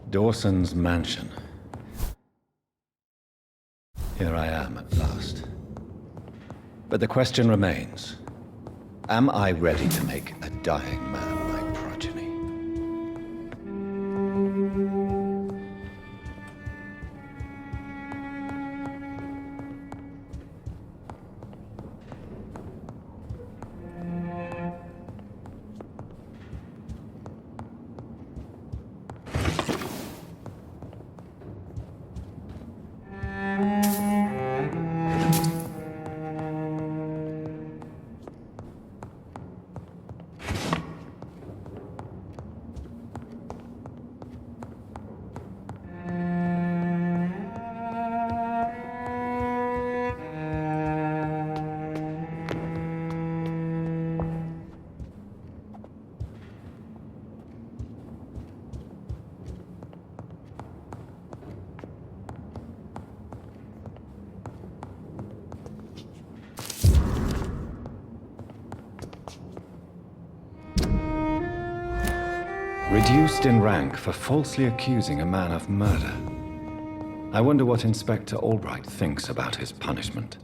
Dawson's mansion. Here I am at last. But the question remains, am I ready to make a dying man my progeny? Reduced in rank for falsely accusing a man of murder. I wonder what Inspector Albright thinks about his punishment.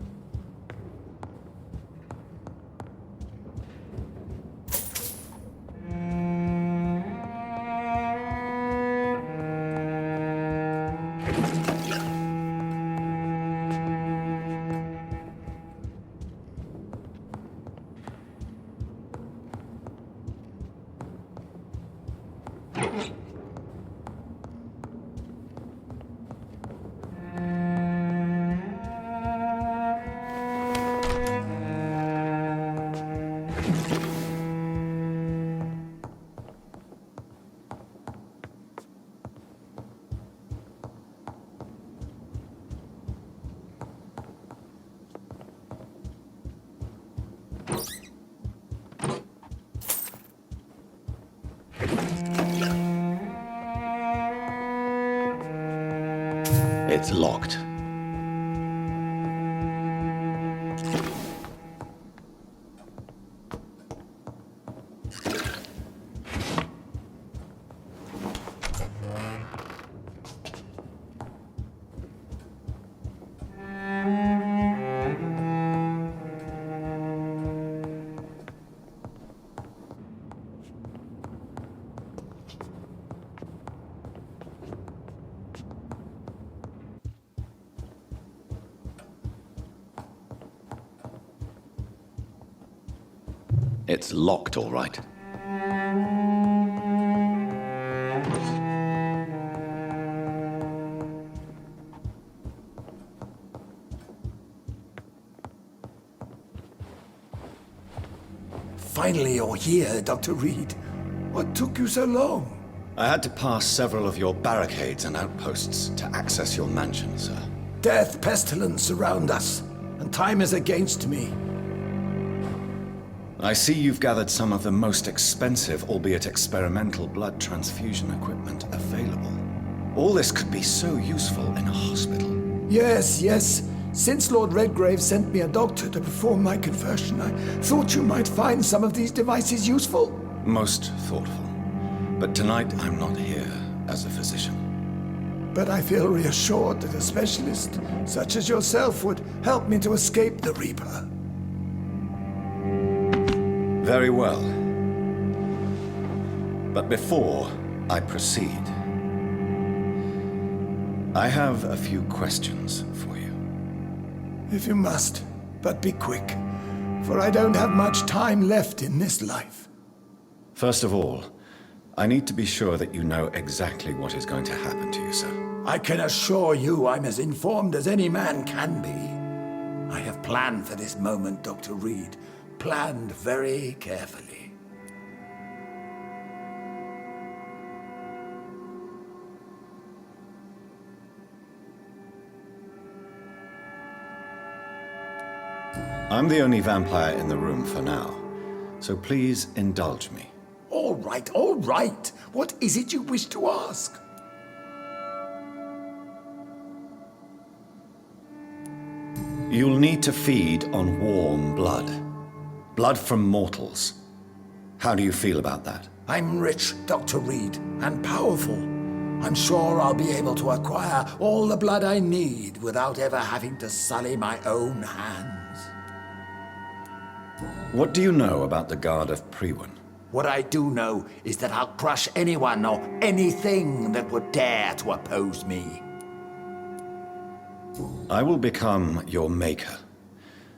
It's locked. It's locked, all right. Finally, you're here, Dr. Reed. What took you so long? I had to pass several of your barricades and outposts to access your mansion, sir. Death, pestilence surround us, and time is against me. I see you've gathered some of the most expensive, albeit experimental, blood transfusion equipment available. All this could be so useful in a hospital. Yes, yes. Since Lord Redgrave sent me a doctor to perform my conversion, I thought you might find some of these devices useful. Most thoughtful. But tonight, I'm not here as a physician. But I feel reassured that a specialist such as yourself would help me to escape the Reaper. Very well. But before I proceed, I have a few questions for you. If you must, but be quick, for I don't have much time left in this life. First of all, I need to be sure that you know exactly what is going to happen to you, sir. I can assure you I'm as informed as any man can be. I have planned for this moment, Dr. Reed. Planned very carefully. I'm the only vampire in the room for now, so please indulge me. All right, all right. What is it you wish to ask? You'll need to feed on warm blood. Blood from mortals. How do you feel about that? I'm rich, Dr. Reed, and powerful. I'm sure I'll be able to acquire all the blood I need without ever having to sully my own hands. What do you know about the Guard of Priwen? What I do know is that I'll crush anyone or anything that would dare to oppose me. I will become your maker.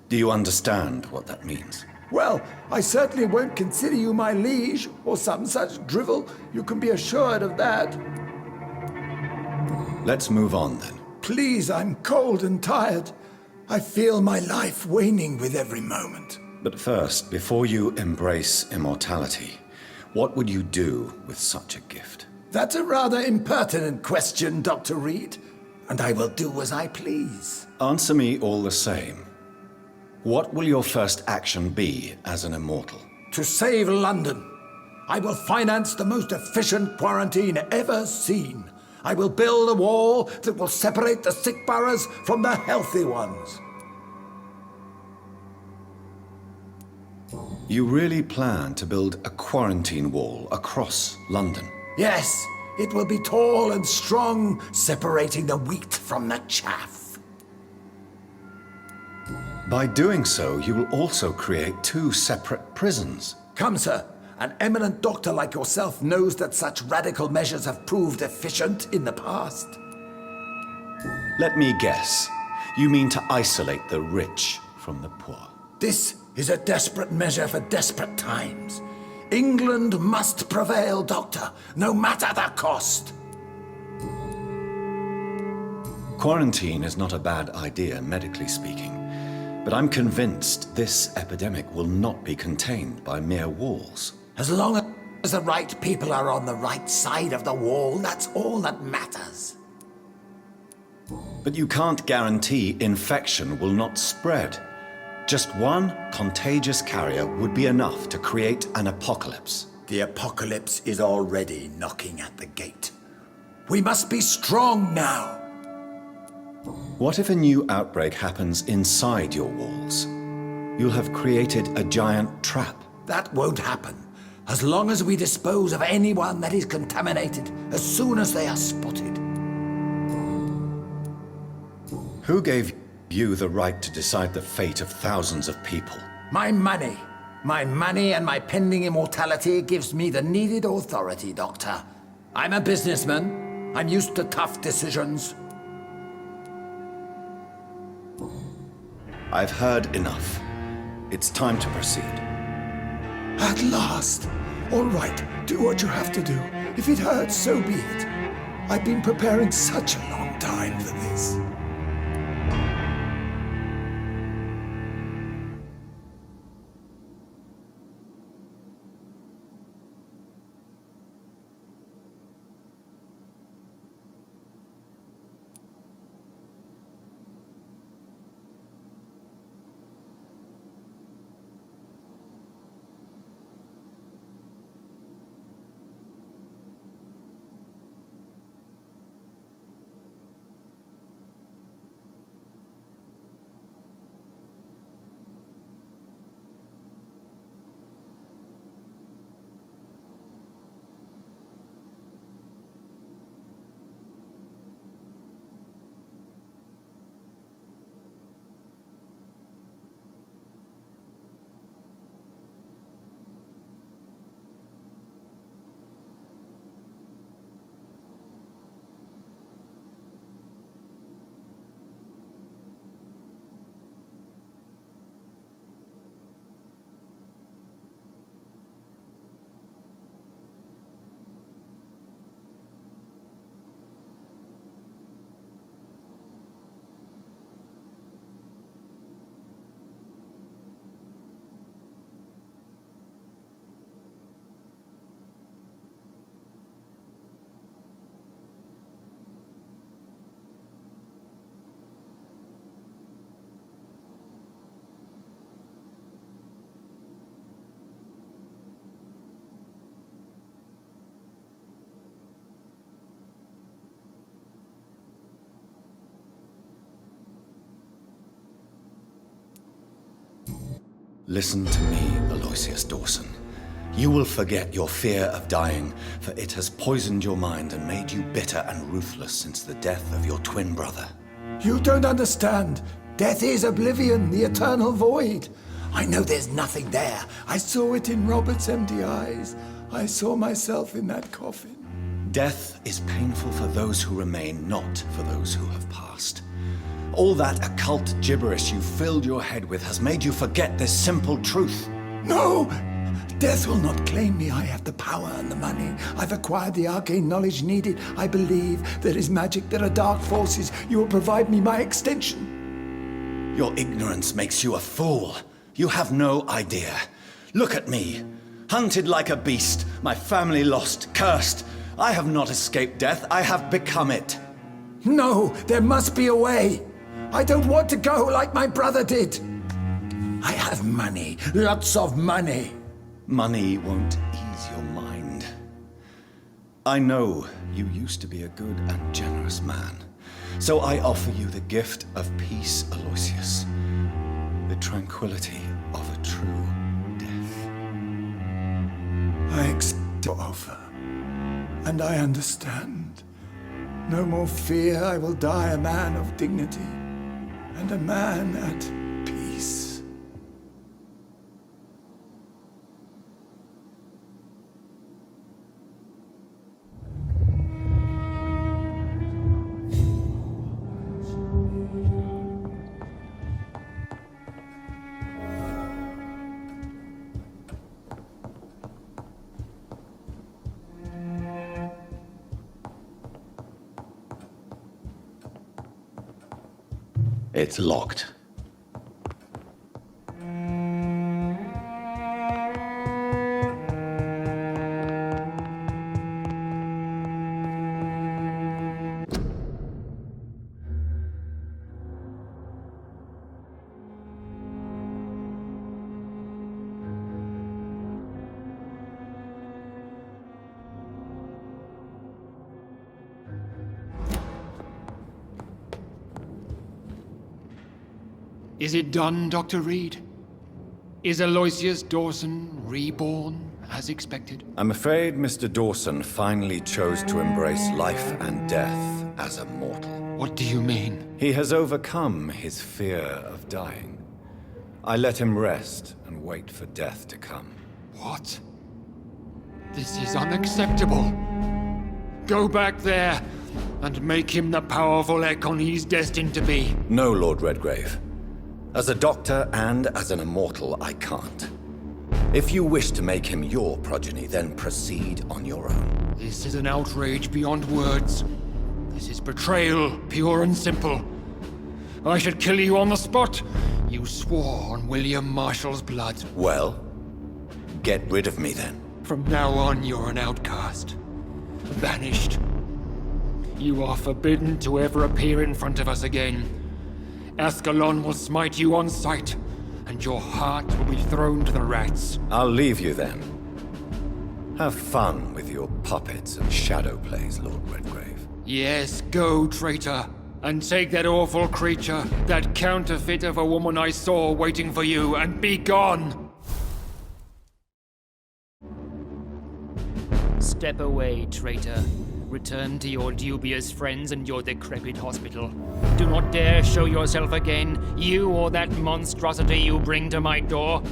Do you understand what that means? Well, I certainly won't consider you my liege, or some such drivel. You can be assured of that. Let's move on then. Please, I'm cold and tired. I feel my life waning with every moment. But first, before you embrace immortality, what would you do with such a gift? That's a rather impertinent question, Dr. Reed, and I will do as I please. Answer me all the same. What will your first action be as an immortal? To save London, I will finance the most efficient quarantine ever seen. I will build a wall that will separate the sick boroughs from the healthy ones. You really plan to build a quarantine wall across London? Yes, it will be tall and strong, separating the wheat from the chaff. By doing so, you will also create two separate prisons. Come, sir. An eminent doctor like yourself knows that such radical measures have proved efficient in the past. Let me guess. You mean to isolate the rich from the poor? This is a desperate measure for desperate times. England must prevail, Doctor, no matter the cost. Quarantine is not a bad idea, medically speaking. But I'm convinced this epidemic will not be contained by mere walls. As long as the right people are on the right side of the wall, that's all that matters. But you can't guarantee infection will not spread. Just one contagious carrier would be enough to create an apocalypse. The apocalypse is already knocking at the gate. We must be strong now. What if a new outbreak happens inside your walls? You'll have created a giant trap. That won't happen, as long as we dispose of anyone that is contaminated as soon as they are spotted. Who gave you the right to decide the fate of thousands of people? My money. My money and my pending immortality gives me the needed authority, Doctor. I'm a businessman. I'm used to tough decisions. I've heard enough. It's time to proceed. At last! All right, do what you have to do. If it hurts, so be it. I've been preparing such a long time for this. Listen to me, Aloysius Douson. You will forget your fear of dying, for it has poisoned your mind and made you bitter and ruthless since the death of your twin brother. You don't understand. Death is oblivion, the eternal void. I know there's nothing there. I saw it in Robert's empty eyes. I saw myself in that coffin. Death is painful for those who remain, not for those who have passed. All that occult gibberish you filled your head with has made you forget this simple truth. No! Death will not claim me. I have the power and the money. I've acquired the arcane knowledge needed. I believe there is magic, there are dark forces. You will provide me my extension. Your ignorance makes you a fool. You have no idea. Look at me. Hunted like a beast, my family lost, cursed. I have not escaped death, I have become it. No, there must be a way. I don't want to go like my brother did. I have money, lots of money. Money won't ease your mind. I know you used to be a good and generous man, so I offer you the gift of peace, Aloysius. The tranquility of a true death. I accept your offer, and I understand. No more fear, I will die a man of dignity, and a man at peace. It's locked. Is it done, Dr. Reed? Is Aloysius Douson reborn, as expected? I'm afraid Mr. Douson finally chose to embrace life and death as a mortal. What do you mean? He has overcome his fear of dying. I let him rest and wait for death to come. What? This is unacceptable. Go back there and make him the powerful Ekon he's destined to be. No, Lord Redgrave. As a doctor and as an immortal, I can't. If you wish to make him your progeny, then proceed on your own. This is an outrage beyond words. This is betrayal, pure and simple. I should kill you on the spot. You swore on William Marshall's blood. Well, get rid of me then. From now on, you're an outcast. Banished. You are forbidden to ever appear in front of us again. Ascalon will smite you on sight, and your heart will be thrown to the rats. I'll leave you then. Have fun with your puppets and shadow plays, Lord Redgrave. Yes, go, traitor, and take that awful creature, that counterfeit of a woman I saw waiting for you, and be gone! Step away, traitor. Return to your dubious friends and your decrepit hospital. Do not dare show yourself again, you or that monstrosity you bring to my door.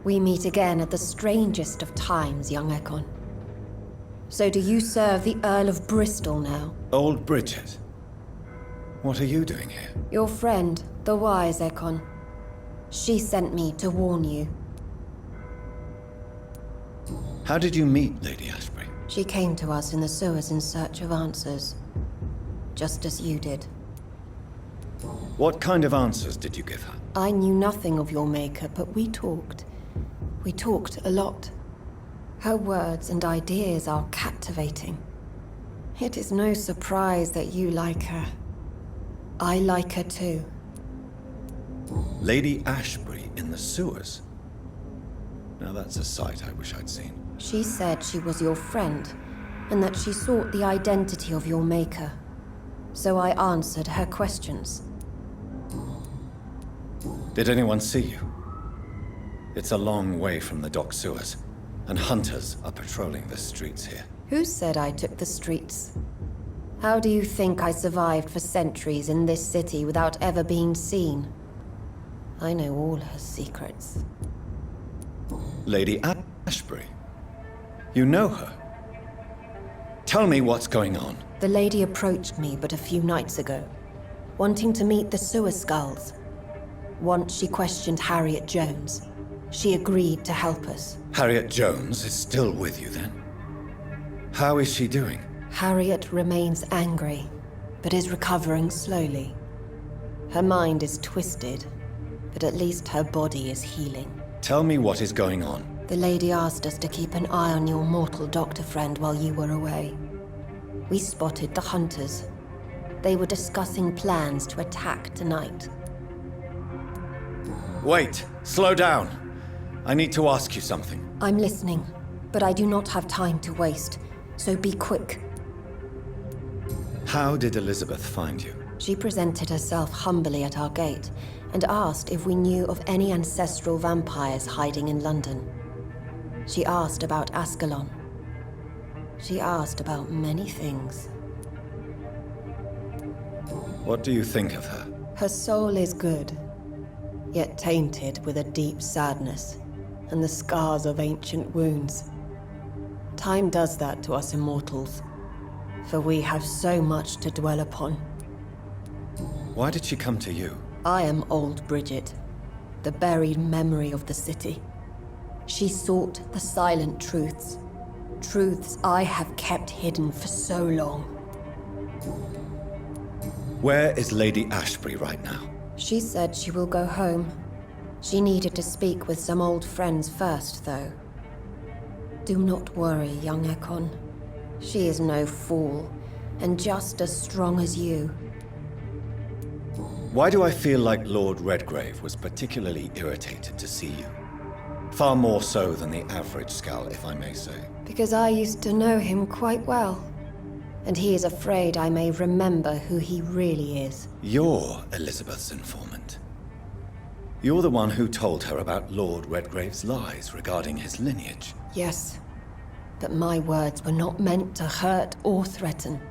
We meet again at the strangest of times, young Ekon. So do you serve the Earl of Bristol now? Old Bridget. What are you doing here? Your friend, the wise Ekon. She sent me to warn you. How did you meet Lady Ashbury? She came to us in the sewers in search of answers. Just as you did. What kind of answers did you give her? I knew nothing of your maker, but we talked. We talked a lot. Her words and ideas are captivating. It is no surprise that you like her. I like her too. Lady Ashbury in the sewers? Now that's a sight I wish I'd seen. She said she was your friend, and that she sought the identity of your maker. So I answered her questions. Did anyone see you? It's a long way from the dock sewers, and hunters are patrolling the streets here. Who said I took the streets? How do you think I survived for centuries in this city without ever being seen? I know all her secrets. Lady Ashbury? You know her? Tell me what's going on. The lady approached me but a few nights ago, wanting to meet the sewer skulls. Once she questioned Harriet Jones. She agreed to help us. Harriet Jones is still with you then? How is she doing? Harriet remains angry, but is recovering slowly. Her mind is twisted, but at least her body is healing. Tell me what is going on. The lady asked us to keep an eye on your mortal doctor friend while you were away. We spotted the hunters. They were discussing plans to attack tonight. Wait! Slow down! I need to ask you something. I'm listening, but I do not have time to waste, so be quick. How did Elizabeth find you? She presented herself humbly at our gate and asked if we knew of any ancestral vampires hiding in London. She asked about Ascalon. She asked about many things. What do you think of her? Her soul is good, yet tainted with a deep sadness and the scars of ancient wounds. Time does that to us immortals, for we have so much to dwell upon. Why did she come to you? I am old Bridget, the buried memory of the city. She sought the silent truths, truths I have kept hidden for so long. Where is Lady Ashbury right now? She said she will go home. She needed to speak with some old friends first, though. Do not worry, young Ekon. She is no fool, and just as strong as you. Why do I feel like Lord Redgrave was particularly irritated to see you? Far more so than the average Skull, if I may say. Because I used to know him quite well. And he is afraid I may remember who he really is. You're Elizabeth's informant. You're the one who told her about Lord Redgrave's lies regarding his lineage. Yes, but my words were not meant to hurt or threaten.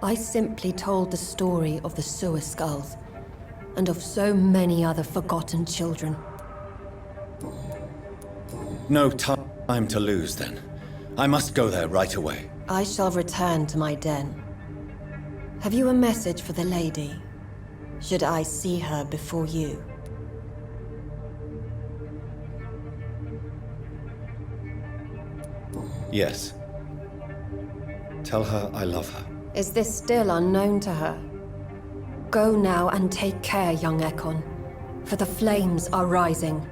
I simply told the story of the sewer skulls, and of so many other forgotten children. No time to lose, then. I must go there right away. I shall return to my den. Have you a message for the lady? Should I see her before you? Yes. Tell her I love her. Is this still unknown to her? Go now and take care, young Ekon, for the flames are rising.